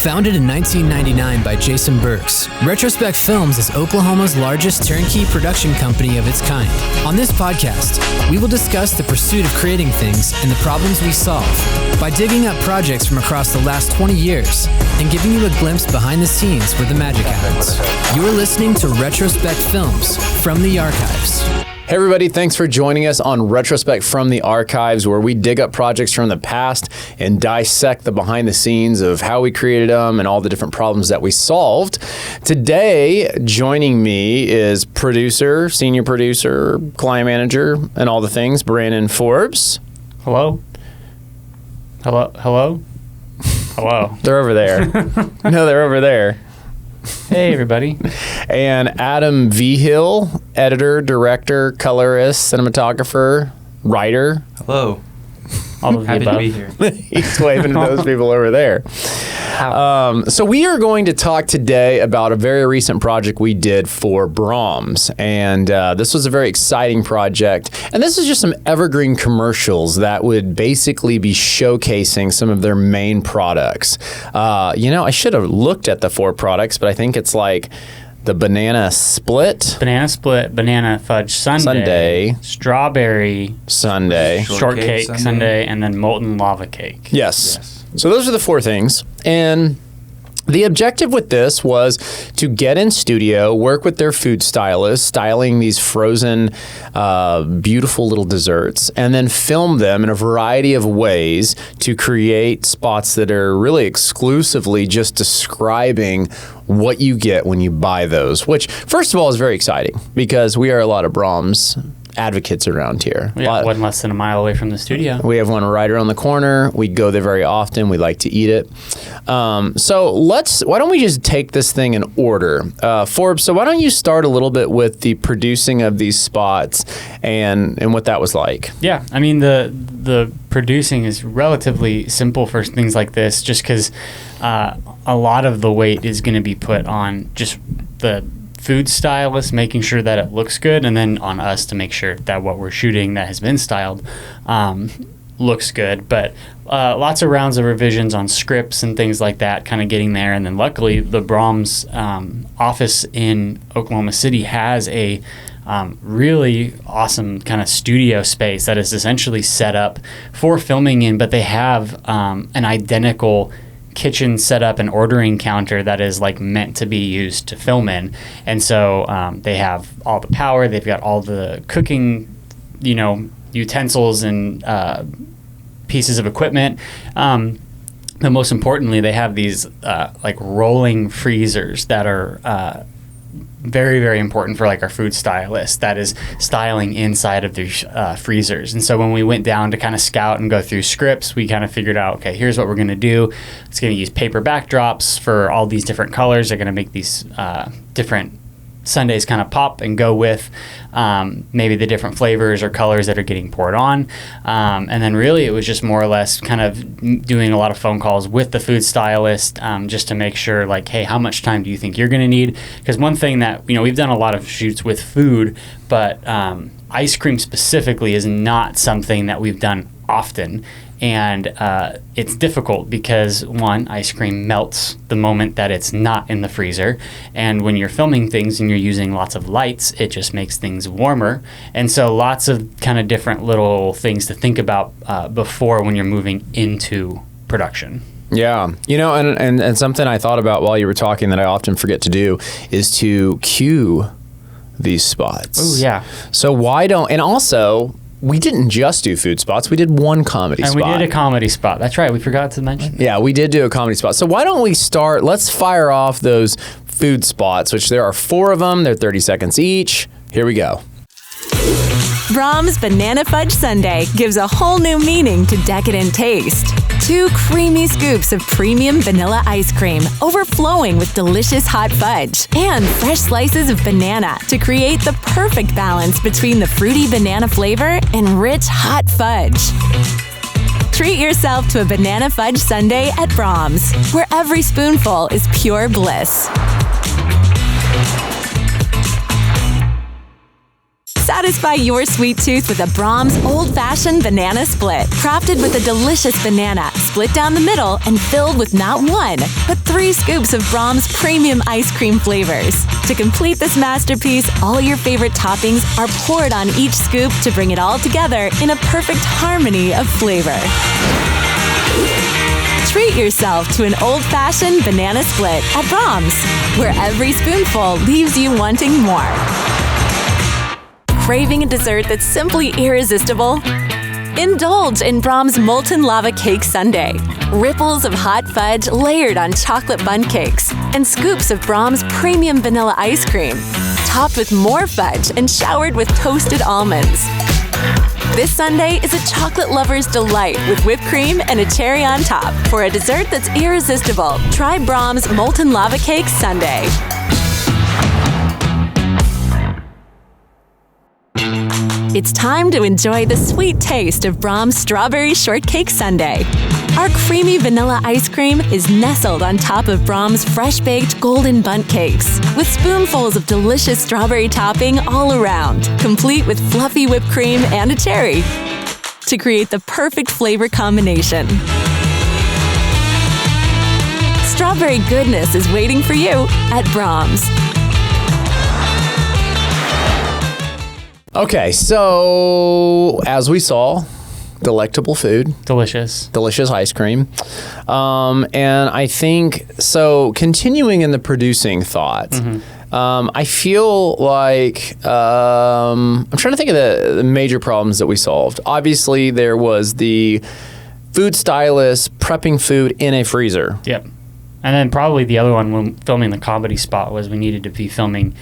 Founded in 1999 by Jason Burks, Retrospec Films is Oklahoma's largest turnkey production company of its kind. On this podcast, we will discuss the pursuit of creating things and the problems we solve by digging up projects from across the last 20 years and giving you a glimpse behind the scenes where the magic happens. You are listening to Retrospec Films from the Archives. Hey everybody, thanks for joining us on Retrospec from the Archives, where we dig up projects from the past and dissect the behind the scenes of how we created them and all the different problems that we solved. Today, joining me is producer, senior producer, client manager, and all the things, Brandon Forbes. Hello? Hello? Hello? Hello. They're over there. No, they're over there. Hey, everybody. And Adam Vigil, editor, director, colorist, cinematographer, writer. Hello. All of the Happy above. to be here. He's waving to those people over there. So we are going to talk today about a very recent project we did for Braum's. And this was a very exciting project. And this is just some evergreen commercials that would basically be showcasing some of their main products. I should have looked at the 4 products, but I think it's like the banana split, banana fudge sundae, strawberry sundae, shortcake sundae, and then molten lava cake. Yes. So those are the 4 things. And the objective with this was to get in studio, work with their food stylist, styling these frozen, beautiful little desserts, and then film them in a variety of ways to create spots that are really exclusively just describing what you get when you buy those, which, first of all, is very exciting because we are a lot of Braum's advocates around here. Yeah, one less than a mile away from the studio. We have one right around the corner. We go there very often. We like to eat it. So why don't we just take this thing in order? Forbes, so why don't you start a little bit with the producing of these spots and what that was like? Yeah, I mean, the producing is relatively simple for things like this, just because a lot of the weight is going to be put on just the food stylist making sure that it looks good, and then on us to make sure that what we're shooting that has been styled looks good. But lots of rounds of revisions on scripts and things like that, kind of getting there. And then luckily the Braum's office in Oklahoma City has a really awesome kind of studio space that is essentially set up for filming in, but they have an identical kitchen setup and ordering counter that is like meant to be used to film in. And so they have all the power, they've got all the cooking, utensils and pieces of equipment. But most importantly, they have these like rolling freezers that are very, very important for like our food stylist that is styling inside of these freezers. And so when we went down to kind of scout and go through scripts, we kind of figured out, okay, here's what we're going to do. It's going to use paper backdrops for all these different colors. They're going to make these different sundaes kind of pop and go with maybe the different flavors or colors that are getting poured on. And then really it was just more or less kind of doing a lot of phone calls with the food stylist just to make sure, like, hey, how much time do you think you're going to need? Because one thing that, we've done a lot of shoots with food, but ice cream specifically is not something that we've done often. And it's difficult because, one, ice cream melts the moment that it's not in the freezer. And when you're filming things and you're using lots of lights, it just makes things warmer. And so lots of kind of different little things to think about before when you're moving into production. Yeah. And something I thought about while you were talking that I often forget to do is to cue these spots. Oh, yeah. So why don't, and also, we didn't just do food spots. We did one comedy spot. And we did a comedy spot. That's right. We forgot to mention that. Yeah, we did do a comedy spot. So why don't we start, let's fire off those food spots, which there are 4 of them. They're 30 seconds each. Here we go. Braum's Banana Fudge Sundae gives a whole new meaning to decadent taste. 2 creamy scoops of premium vanilla ice cream overflowing with delicious hot fudge and fresh slices of banana to create the perfect balance between the fruity banana flavor and rich hot fudge. Treat yourself to a banana fudge sundae at Braum's, where every spoonful is pure bliss. Satisfy your sweet tooth with a Braum's old-fashioned banana split. Crafted with a delicious banana, split down the middle and filled with not 1, but 3 scoops of Braum's premium ice cream flavors. To complete this masterpiece, all your favorite toppings are poured on each scoop to bring it all together in a perfect harmony of flavor. Treat yourself to an old-fashioned banana split at Braum's, where every spoonful leaves you wanting more. Craving a dessert that's simply irresistible? Indulge in Braum's Molten Lava Cake Sundae. Ripples of hot fudge layered on chocolate bundt cakes, and scoops of Braum's premium vanilla ice cream, topped with more fudge and showered with toasted almonds. This sundae is a chocolate lover's delight with whipped cream and a cherry on top. For a dessert that's irresistible, try Braum's Molten Lava Cake Sundae. It's time to enjoy the sweet taste of Braum's Strawberry Shortcake Sundae. Our creamy vanilla ice cream is nestled on top of Braum's fresh-baked golden bundt cakes, with spoonfuls of delicious strawberry topping all around, complete with fluffy whipped cream and a cherry, to create the perfect flavor combination. Strawberry goodness is waiting for you at Braum's. Okay, so as we saw, delectable food. Delicious ice cream. And I think, so continuing in the producing thought, I feel like, I'm trying to think of the major problems that we solved. Obviously, there was the food stylist prepping food in a freezer. Yep. And then probably the other one when filming the comedy spot was we needed to be filming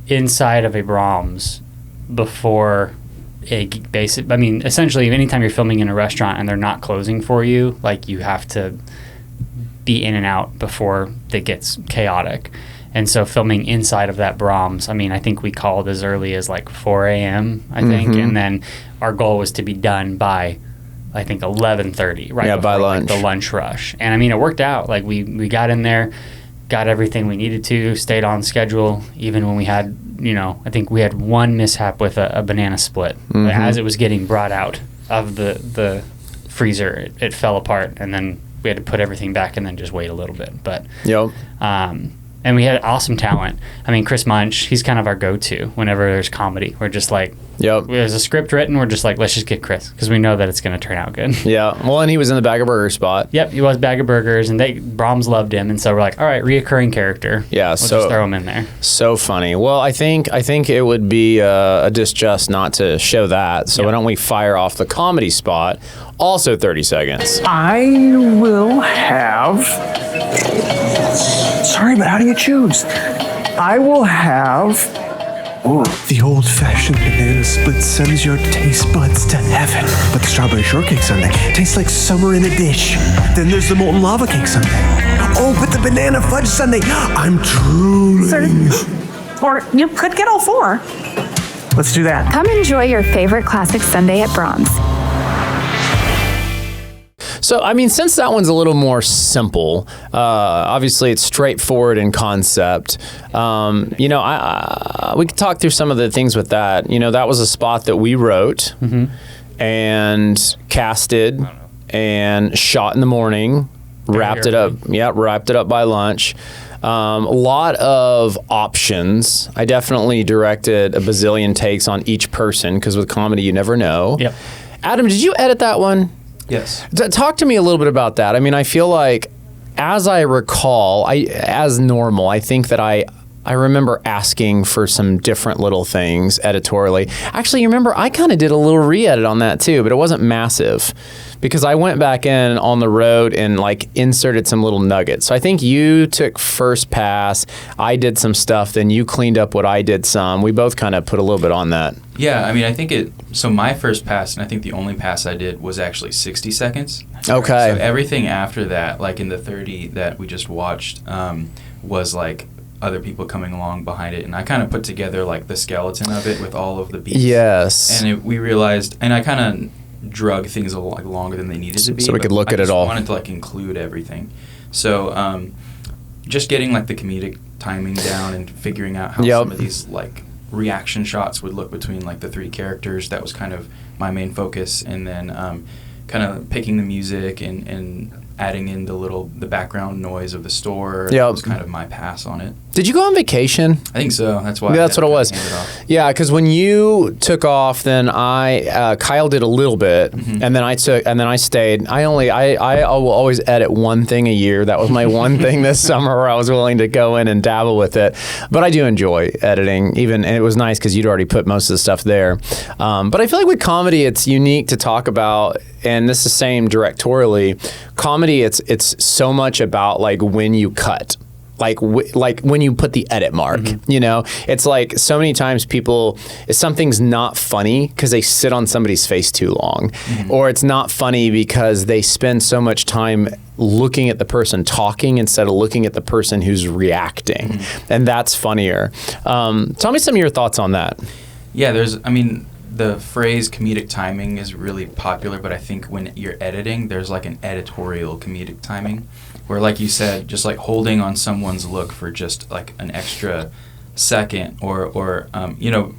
inside of a Braum's before essentially anytime you're filming in a restaurant and they're not closing for you, like you have to be in and out before it gets chaotic. And so filming inside of that Braum's, I think we called as early as like 4 a.m., I think. And then our goal was to be done by, I think, 11:30, right? Yeah, before, by lunch. Like, the lunch rush. And it worked out. Like we got in there, got everything we needed to, stayed on schedule, even when we had, I think we had one mishap with a banana split. As it was getting brought out of the freezer, it fell apart, and then we had to put everything back and then just wait a little bit. But and we had awesome talent. Chris Munch, he's kind of our go-to whenever there's comedy. We're just like, there's a script written, we're just like, let's just get Chris, because we know that it's going to turn out good. Yeah, well, and he was in the Bag of Burgers spot. Yep, he was Bag of Burgers, and Braum's loved him, and so we're like, all right, reoccurring character. Yeah, we'll just throw him in there. So funny. Well, I think it would be a disjust not to show that, so why don't we fire off the comedy spot, also 30 seconds. I will have... Sorry, but how do you choose? I will have... The old-fashioned banana split sends your taste buds to heaven. But the strawberry shortcake sundae tastes like summer in a dish. Then there's the molten lava cake sundae. Oh, but the banana fudge sundae, I'm drooling. Or you could get all 4. Let's do that. Come enjoy your favorite classic sundae at Braum's. So, since that one's a little more simple, obviously it's straightforward in concept. We could talk through some of the things with that. That was a spot that we wrote and casted and shot in the morning, wrapped it up by lunch. A lot of options. I definitely directed a bazillion takes on each person, because with comedy, you never know. Yep. Adam, did you edit that one? Yes. Talk to me a little bit about that. I feel like, as I recall, as normal, I think that I remember asking for some different little things editorially. Actually, you remember, I kind of did a little re-edit on that too, but it wasn't massive, because I went back in on the road and inserted some little nuggets. So I think you took first pass, I did some stuff, then you cleaned up what I did some. We both kind of put a little bit on that. Yeah, I think so my first pass, and I think the only pass I did, was actually 60 seconds. Okay. So everything after that, like in the 30 that we just watched, was like other people coming along behind it, and I kind of put together like the skeleton of it with all of the beats. Yes. And we realized, and I kind of drug things longer than they needed to be. So we could look at it all. I wanted to include everything. So just getting the comedic timing down and figuring out how some of these reaction shots would look between like the three characters. That was kind of my main focus, and then kind of picking the music and adding in the background noise of the store. Yep. That was kind of my pass on it. Did you go on vacation? I think so. That's why. That's what it was. Yeah, because when you took off, then Kyle did a little bit, and then I stayed. I will always edit one thing a year. That was my one thing this summer where I was willing to go in and dabble with it. But I do enjoy editing, and it was nice because you'd already put most of the stuff there. But I feel like with comedy, it's unique to talk about, and this is the same directorially. Comedy, it's so much about like when you cut. Like when you put the edit mark, you know, it's like so many times something's not funny because they sit on somebody's face too long, or it's not funny because they spend so much time looking at the person talking instead of looking at the person who's reacting, and that's funnier. Tell me some of your thoughts on that. Yeah, the phrase comedic timing is really popular, but I think when you're editing, there's like an editorial comedic timing where, like you said, just like holding on someone's look for just like an extra second or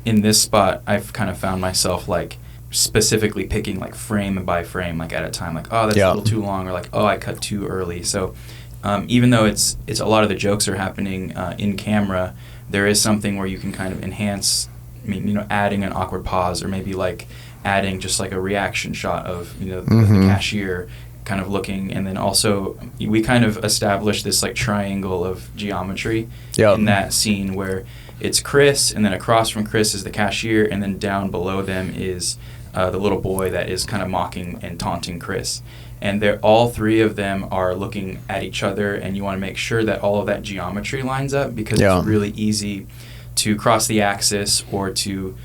in this spot, I've kind of found myself like specifically picking like frame by frame, like at a time, like, oh, that's a little too long, or like, oh, I cut too early. So even though it's a lot of the jokes are happening in camera, there is something where you can kind of enhance, adding an awkward pause, or maybe like adding just like a reaction shot of, the cashier kind of looking. And then also we kind of established this like triangle of geometry in that scene where it's Chris, and then across from Chris is the cashier, and then down below them is the little boy that is kind of mocking and taunting Chris. And all three of them are looking at each other, and you want to make sure that all of that geometry lines up, because it's really easy to cross the axis or to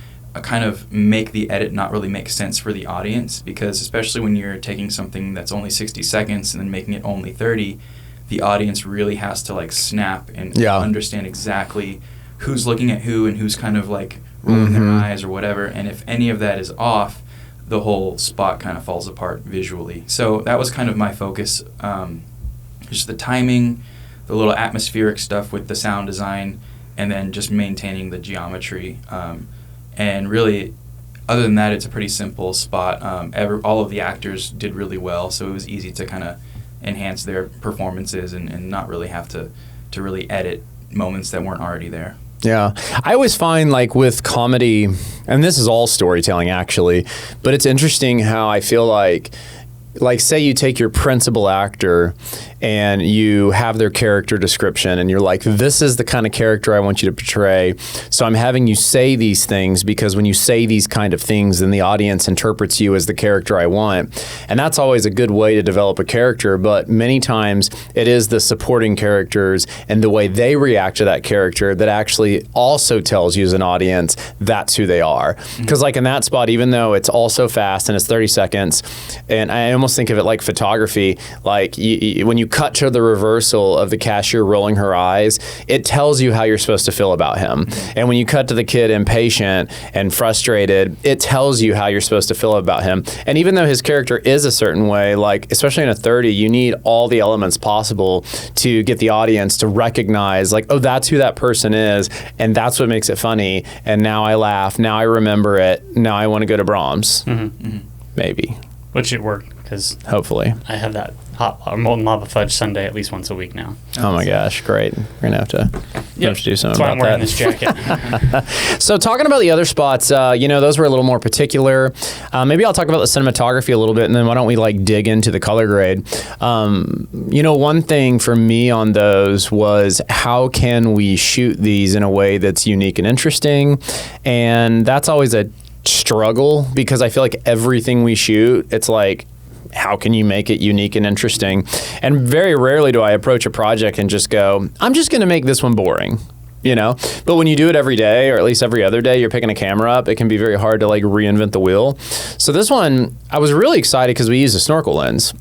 kind of make the edit not really make sense for the audience, because especially when you're taking something that's only 60 seconds and then making it only 30, the audience really has to like snap and understand exactly who's looking at who and who's kind of like rolling their eyes or whatever. And if any of that is off, the whole spot kind of falls apart visually. So that was kind of my focus, just the timing, the little atmospheric stuff with the sound design, and then just maintaining the geometry. And really, other than that, it's a pretty simple spot. All of the actors did really well, so it was easy to kind of enhance their performances and not really have to really edit moments that weren't already there. Yeah. I always find like with comedy, and this is all storytelling actually, but it's interesting how I feel like say you take your principal actor and you have their character description and you're like, this is the kind of character I want you to portray. So I'm having you say these things because when you say these kind of things, then the audience interprets you as the character I want. And that's always a good way to develop a character. But many times it is the supporting characters and the way they react to that character that actually also tells you as an audience that's who they are. Because like in that spot, even though it's all so fast and it's 30 seconds, and I almost think of it like photography, like when you cut to the reversal of the cashier rolling her eyes, it tells you how you're supposed to feel about him. And when you cut to the kid impatient and frustrated, it tells you how you're supposed to feel about him. And even though his character is a certain way, like especially in a 30, you need all the elements possible to get the audience to recognize like, oh, that's who that person is, and that's what makes it funny. And now I laugh, now I remember it, now I want to go to Braum's. Maybe. Which it worked, because hopefully I have that molten lava fudge sundae at least once a week now. Oh my gosh, great. We're going to have to do something about that. That's why I'm wearing this jacket. So talking about the other spots, those were a little more particular. Maybe I'll talk about the cinematography a little bit, and then why don't we like dig into the color grade. One thing for me on those was how can we shoot these in a way that's unique and interesting? And that's always a struggle, because I feel like everything we shoot, it's like, how can you make it unique and interesting? And very rarely do I approach a project and just go, I'm just going to make this one boring, But when you do it every day, or at least every other day, you're picking a camera up, it can be very hard to like reinvent the wheel. So this one, I was really excited because we used a snorkel lens.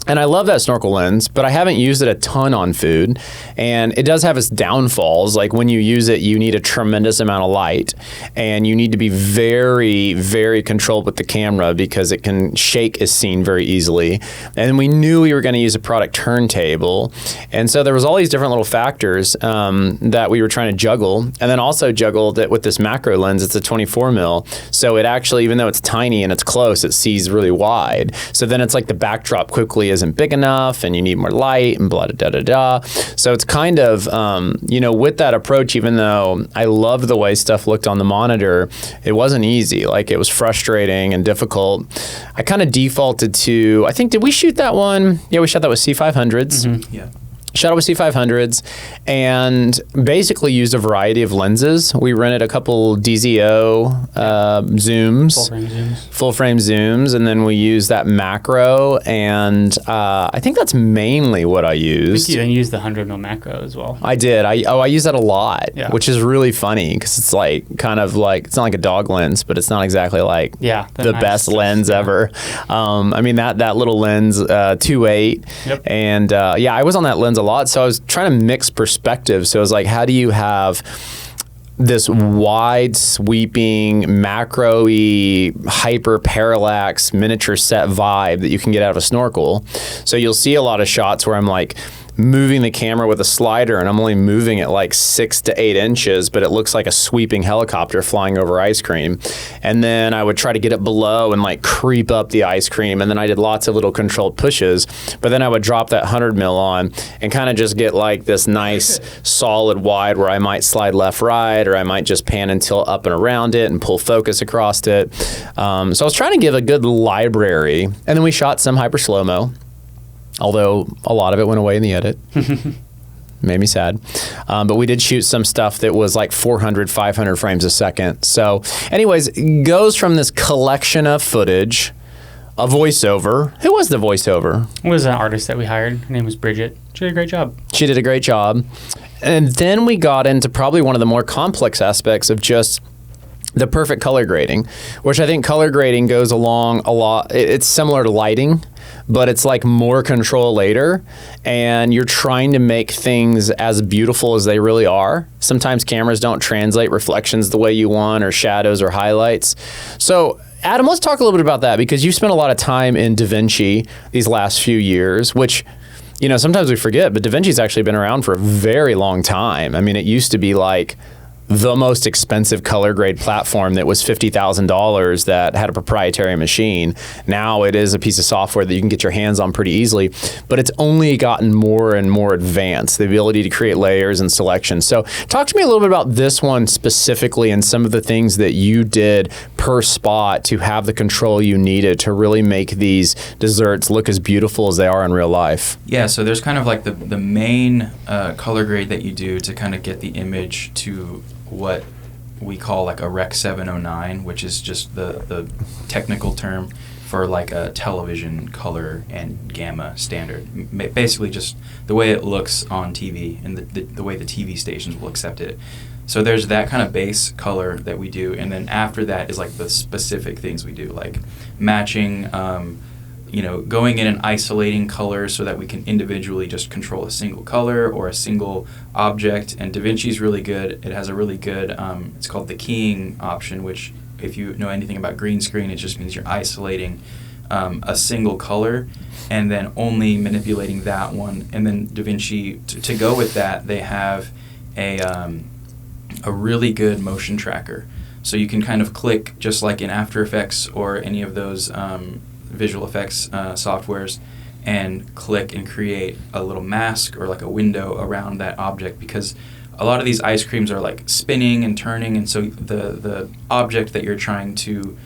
And I love that snorkel lens, but I haven't used it a ton on food. And it does have its downfalls. Like when you use it, you need a tremendous amount of light, and you need to be very, very controlled with the camera because it can shake as seen very easily. And we knew we were going to use a product turntable. And so there was all these different little factors that we were trying to juggle. And then also juggled it with this macro lens. It's a 24 mil. So it actually, even though it's tiny and it's close, it sees really wide. So then it's like the backdrop quickly isn't big enough and you need more light and blah, da, da, da. So it's kind of, with that approach, even though I loved the way stuff looked on the monitor, it wasn't easy. Like it was frustrating and difficult. I kind of defaulted to, I think, did we shoot that one? Yeah, we shot that with C500s. Mm-hmm. Yeah. Shot it with C500s and basically used a variety of lenses. We rented a couple DZO zooms, full frame zooms, and then we used that macro. And I think that's mainly what I used. I think you used the 100 mil macro as well. I did. I use that a lot, which is really funny because it's like kind of like, it's not like a dog lens, but it's not exactly like the nice best lens ever. I mean, that little lens, 2.8. And I was on that lens a lot. So I was trying to mix perspectives. So I was like, how do you have this wide sweeping macro-y hyper parallax miniature set vibe that you can get out of a snorkel? So you'll see a lot of shots where I'm like moving the camera with a slider and I'm only moving it like 6 to 8 inches, but it looks like a sweeping helicopter flying over ice cream. And then I would try to get it below and like creep up the ice cream. And then I did lots of little controlled pushes, but then I would drop that 100 mil on and kind of just get like this nice solid wide where I might slide left, right, or I might just pan and tilt up and around it and pull focus across it. So I was trying to give a good library. And then we shot some hyper slow-mo, although a lot of it went away in the edit. Made me sad. But we did shoot some stuff that was like 400, 500 frames a second. So anyways, it goes from this collection of footage, a voiceover. Who was the voiceover? It was an artist that we hired. Her name was Bridget. She did a great job. She did a great job. And then we got into probably one of the more complex aspects of just the perfect color grading, which I think color grading goes along a lot. It's similar to lighting, but it's like more control later, and you're trying to make things as beautiful as they really are. Sometimes cameras don't translate reflections the way you want, or shadows or highlights. So Adam, let's talk a little bit about that, because you've spent a lot of time in DaVinci these last few years, which, you know, sometimes we forget, but DaVinci's actually been around for a very long time. I mean, it used to be like the most expensive color grade platform that was $50,000 that had a proprietary machine. Now it is a piece of software that you can get your hands on pretty easily, but it's only gotten more and more advanced, the ability to create layers and selections. So talk to me a little bit about this one specifically and some of the things that you did per spot to have the control you needed to really make these desserts look as beautiful as they are in real life. Yeah, so there's kind of like the main color grade that you do to kind of get the image to what we call like a Rec 709, which is just the technical term for like a television color and gamma standard. Basically just the way it looks on TV and the way the TV stations will accept it. So there's that kind of base color that we do, and then after that is like the specific things we do, like matching, going in and isolating colors so that we can individually just control a single color or a single object. And DaVinci's really good. It has a really good, it's called the keying option, which if you know anything about green screen, it just means you're isolating a single color and then only manipulating that one. And then DaVinci, to go with that, they have a really good motion tracker. So you can kind of click, just like in After Effects or any of those visual effects softwares, and click and create a little mask or like a window around that object, because a lot of these ice creams are like spinning and turning, and so the object that you're trying to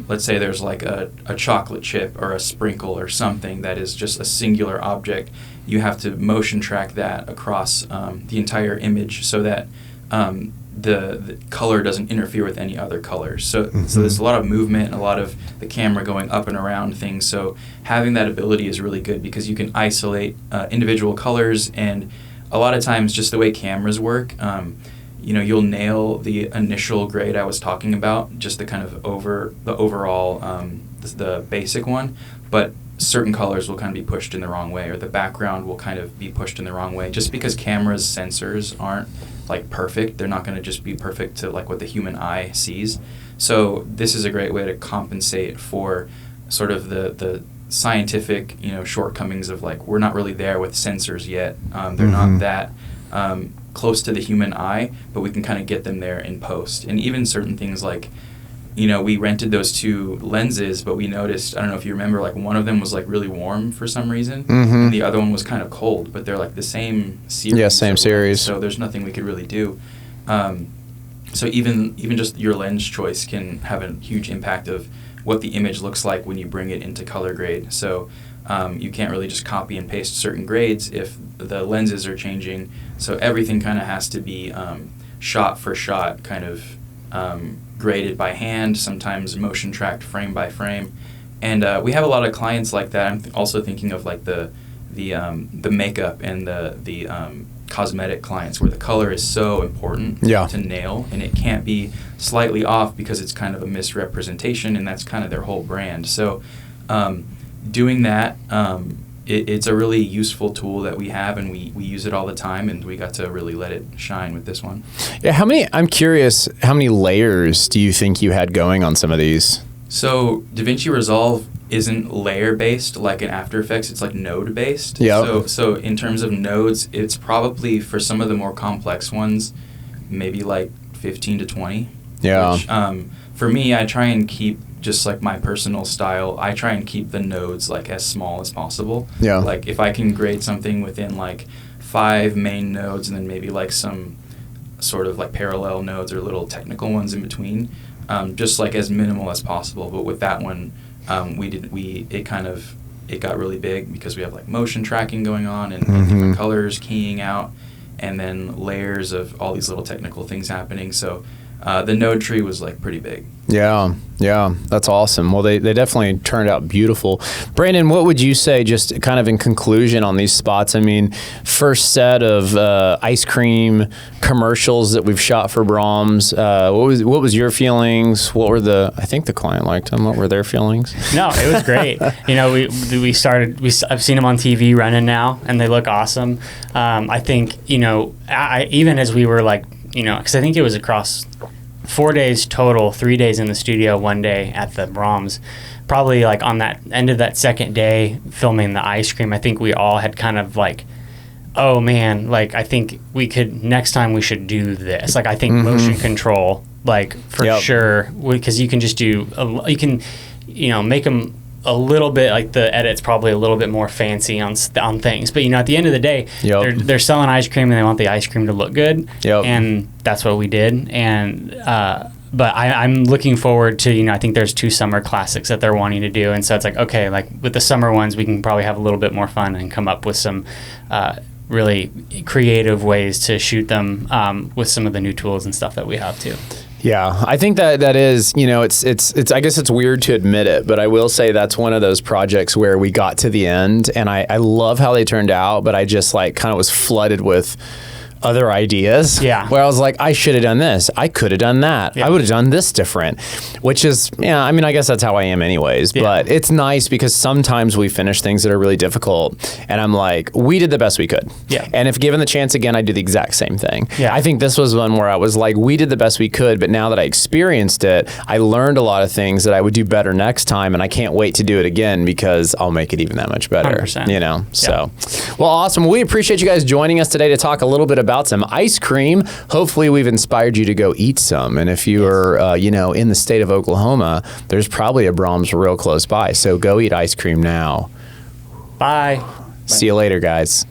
let's say there's like a chocolate chip or a sprinkle or something that is just a singular object, you have to motion track that across the entire image so that the color doesn't interfere with any other colors. So there's a lot of movement and a lot of the camera going up and around things. So having that ability is really good because you can isolate individual colors, and a lot of times just the way cameras work, you'll nail the initial grade I was talking about, just the kind of overall, the basic one. But certain colors will kind of be pushed in the wrong way, or the background will kind of be pushed in the wrong way. Just because cameras' sensors aren't like perfect, they're not going to just be perfect to like what the human eye sees. So this is a great way to compensate for sort of the scientific, shortcomings of like, we're not really there with sensors yet. They're not that close to the human eye, but we can kind of get them there in post. And even certain things like, we rented those 2 lenses, but we noticed, I don't know if you remember, like one of them was like really warm for some reason, and the other one was kind of cold, but they're like the same series. Yeah, same series. So there's nothing we could really do. So even just your lens choice can have a huge impact of what the image looks like when you bring it into color grade. So you can't really just copy and paste certain grades if the lenses are changing. So everything kind of has to be shot for shot, kind of graded by hand, sometimes motion tracked frame by frame. And we have a lot of clients like that. I'm also thinking of like the makeup and the cosmetic clients where the color is so important to nail, and it can't be slightly off because it's kind of a misrepresentation, and that's kind of their whole brand. So doing that, it's a really useful tool that we have, and we use it all the time, and we got to really let it shine with this one. Yeah, I'm curious, how many layers do you think you had going on some of these? So DaVinci Resolve isn't layer-based like in After Effects. It's like node-based. Yeah. So in terms of nodes, it's probably, for some of the more complex ones, maybe like 15 to 20. Yeah. Which, for me, I try and keep, just like my personal style, I try and keep the nodes like as small as possible. Yeah. Like if I can grade something within like 5 main nodes and then maybe like some sort of like parallel nodes or little technical ones in between, just like as minimal as possible. But with that one, it got really big because we have like motion tracking going on and different colors keying out, and then layers of all these little technical things happening. So the node tree was like pretty big. Yeah, that's awesome. Well, they definitely turned out beautiful. Brandon, what would you say, just kind of in conclusion on these spots? I mean, first set of ice cream commercials that we've shot for Braum's. What was your feelings? I think the client liked them. What were their feelings? No, it was great. I've seen them on TV running now, and they look awesome. I think, even as we were like, because I think it was across 4 days total, 3 days in the studio, 1 day at the Braum's. Probably like on that end of that second day filming the ice cream, I think we all had kind of like, oh man, like I think next time we should do this. Like I think motion control, like for sure, because you can just make them a little bit, like the edit's probably a little bit more fancy on things, but at the end of the day, they're selling ice cream and they want the ice cream to look good, and that's what we did. And but I'm looking forward to, I think there's 2 summer classics that they're wanting to do, and so it's like, okay, like with the summer ones we can probably have a little bit more fun and come up with some really creative ways to shoot them with some of the new tools and stuff that we have too. Yeah, I think that is, it's I guess it's weird to admit it, but I will say that's one of those projects where we got to the end and I love how they turned out, but I just like kind of was flooded with other ideas. Yeah. Where I was like, I should have done this. I could have done that. Yeah. I would have done this different, which is, I mean, I guess that's how I am anyways, but it's nice because sometimes we finish things that are really difficult and I'm like, we did the best we could. Yeah. And if given the chance again, I'd do the exact same thing. Yeah. I think this was one where I was like, we did the best we could, but now that I experienced it, I learned a lot of things that I would do better next time, and I can't wait to do it again because I'll make it even that much better. 100%. You know? So, well, awesome. We appreciate you guys joining us today to talk a little bit about some ice cream. Hopefully we've inspired you to go eat some. And if you are, in the state of Oklahoma, there's probably a Braum's real close by. So go eat ice cream now. Bye. See you later, guys.